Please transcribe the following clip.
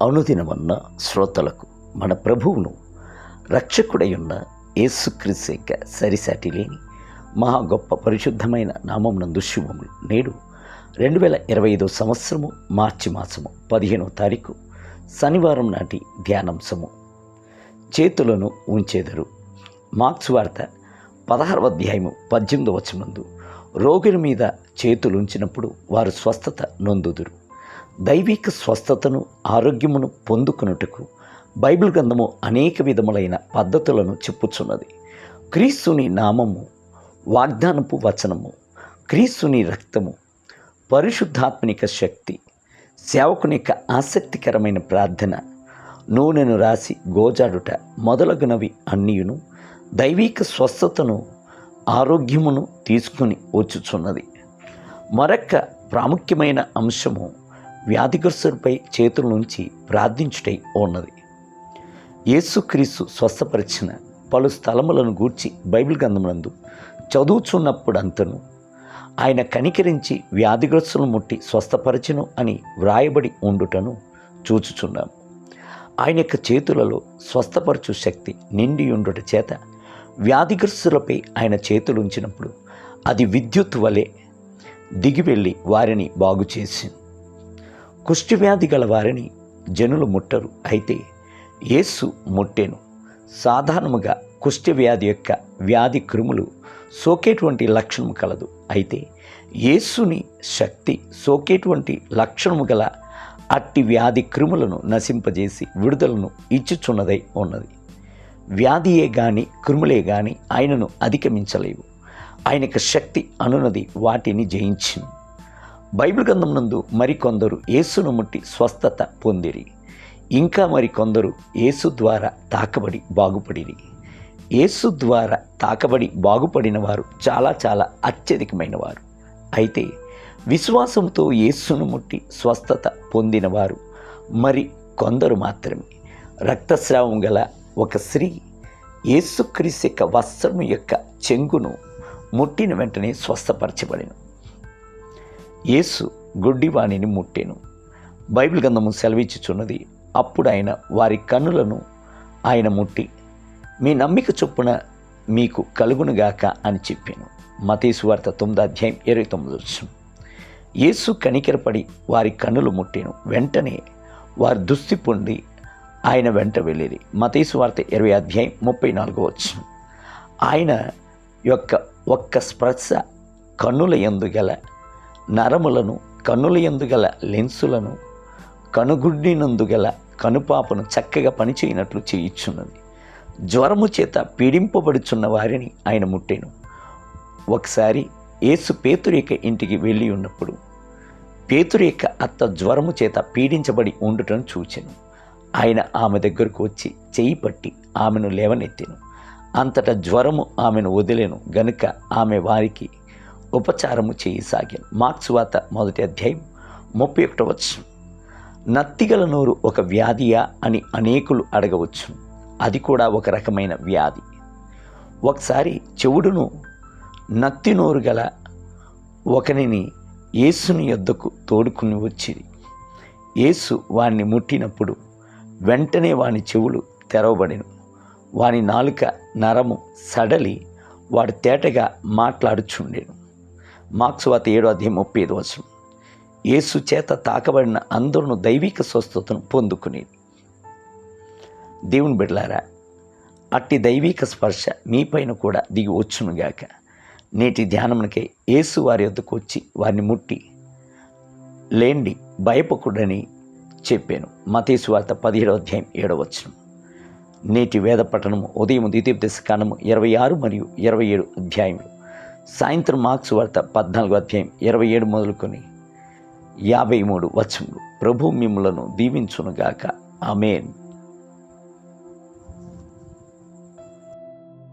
అనుదినమన్న శ్రోతలకు మన ప్రభువును రక్షకుడై ఉన్న యేసుక్రీస్తు యొక్క సరిసాటి లేని మహా గొప్ప పరిశుద్ధమైన నామమునందు శుభములు. నేడు 2025 సంవత్సరము మార్చి మాసము 15వ తారీఖు శనివారం నాటి ధ్యానాంశము, చేతులను ఉంచెదరు. మార్క్స్ వార్త 16వ అధ్యాయము 18వ వచనమందు, రోగుల మీద చేతులు ఉంచినప్పుడు వారు స్వస్థత నొందుదురు. దైవిక స్వస్థతను, ఆరోగ్యమును పొందుకున్నట్టుకు బైబిల్ గ్రంథము అనేక విధములైన పద్ధతులను చెప్పుచున్నది. క్రీస్తుని నామము, వాగ్దానపు వచనము, క్రీస్తుని రక్తము, పరిశుద్ధాత్మనిక శక్తి, సేవకుని యొక్క ఆసక్తికరమైన ప్రార్థన, నూనెను రాసి గోజాడుట మొదలగునవి అన్నీయును దైవిక స్వస్థతను, ఆరోగ్యమును తీసుకుని వచ్చుచున్నది. మరొక ప్రాముఖ్యమైన అంశము వ్యాధిగ్రస్తులపై చేతుల నుంచి ప్రార్థించుటై ఉన్నది. యేసుక్రీస్తు స్వస్థపరిచిన పలు స్థలములను గూర్చి బైబిల్ గ్రంథమునందు చదువుచున్నప్పుడంతను ఆయన కనికరించి వ్యాధిగ్రస్తులను ముట్టి స్వస్థపరచును అని వ్రాయబడి ఉండుటను చూచుచున్నాము. ఆయన యొక్క చేతులలో స్వస్థపరచు శక్తి నిండి ఉండుట చేత వ్యాధిగ్రస్తులపై ఆయన చేతులు ఉంచినప్పుడు అది విద్యుత్ వలె దిగివెళ్ళి వారిని బాగు చేసింది. కుష్ఠవ్యాధి గల వారిని జనులు ముట్టరు, అయితే యేసు ముట్టెను. సాధారణముగా కుష్ఠవ్యాధి యొక్క వ్యాధి క్రిములు సోకేటువంటి లక్షణము కలదు, అయితే యేసుని శక్తి సోకేటువంటి లక్షణము గల అట్టి వ్యాధి క్రిములను నశింపజేసి విడుదలను ఇచ్చుచున్నదై ఉన్నది. వ్యాధియే గాని క్రిములే గాని ఆయనను అధిగమించలేవు. ఆయనకు శక్తి అనున్నది వాటిని జయించింది. బైబిల్ గ్రంథం నందు మరికొందరు యేసును ముట్టి స్వస్థత పొందిరి, ఇంకా మరికొందరు యేసు ద్వారా తాకబడి బాగుపడిరి. యేసు ద్వారా తాకబడి బాగుపడిన వారు చాలా అత్యధికమైన వారు, అయితే విశ్వాసంతో యేసును ముట్టి స్వస్థత పొందిన వారు మరి కొందరు మాత్రమే. రక్తస్రావం గల ఒక స్త్రీ యేసుక్రీస్తు యొక్క వస్త్రము యొక్క చెంగును ముట్టిన వెంటనే స్వస్థపరచబడెను. యేసు గుడ్డివాణిని ముట్టెను. బైబిల్ గ్రంథము సెలవిచ్చుచున్నది, అప్పుడు ఆయన వారి కన్నులను ఆయన ముట్టి, మీ నమ్మిక చొప్పున మీకు కలుగునుగాక అని చెప్పాను. మత్తయి సువార్త 9వ అధ్యాయం 29వ వచనం. యేసు కనికరపడి వారి కన్నులు ముట్టెను. వెంటనే వారు దుస్థి పొంది ఆయన వెంట వెళ్ళిరి. మత్తయి సువార్త 20వ అధ్యాయం 34వ వచనం. ఆయన యొక్క ఒక్క స్పర్శ కన్నుల యందు గల నరములను, కన్నుల యందు గల లెన్సులను, కనుగుడ్డినందు గల కనుపాపను చక్కగా పనిచేయనట్లు చేయిచున్నది. జ్వరము చేత పీడింపబడుచున్న వారిని ఆయన ముట్టెను. ఒకసారి యేసు పేతురు యొక్క ఇంటికి వెళ్ళి ఉన్నప్పుడు పేతురు యొక్క అత్త జ్వరము చేత పీడించబడి ఉండటం చూచెను. ఆయన ఆమె దగ్గరకు వచ్చి చేయి పట్టి ఆమెను లేవనెత్తెను. అంతటా జ్వరము ఆమెను వదిలేను గనుక ఆమె వారికి ఉపచారము చేయసాగాను. మార్క్స్ వార్త 1వ అధ్యాయం 31వ వచనం. నత్తిగల నోరు ఒక వ్యాధియా అని అనేకులు అడగవచ్చు. అది కూడా ఒక రకమైన వ్యాధి. ఒకసారి చెవుడును నత్తి నోరు గల ఒకనిని యేసుని యొద్దకు తోడుకుని వచ్చింది. యేసు వాణ్ణి ముట్టినప్పుడు వెంటనే వాని చెవులు తెరవబడెను. వాని నాలుక నరము సడలి వాడు తేటగా మాట్లాడుచుండెను. మార్క్స్ వార్త 7వ అధ్యాయం 35వ వచనం. యేసు చేత తాకబడిన అందరూ దైవిక స్వస్థతను పొందుకునేది. దేవుని బిడ్డలారా, అట్టి దైవిక స్పర్శ మీపైన కూడా దిగి వచ్చునుగాక. నేటి ధ్యానమునకై యేసు వారి యొద్దకు వచ్చి వారిని ముట్టి, లేండి భయపకుడని చెప్పాను. మత్తయి సువార్త 17వ అధ్యాయం 7వ వచనం. నేటి వేద పఠనము ఉదయం ద్వితీయోపదేశ కాండము 26 మరియు 27 అధ్యాయములు, సాయంత్రం మార్క్స్ వార్త 14వ అధ్యాయం 27 మొదలుకొని 53 వచనములు. ప్రభు మిమ్ములను దీవించునుగాక. ఆమేన్.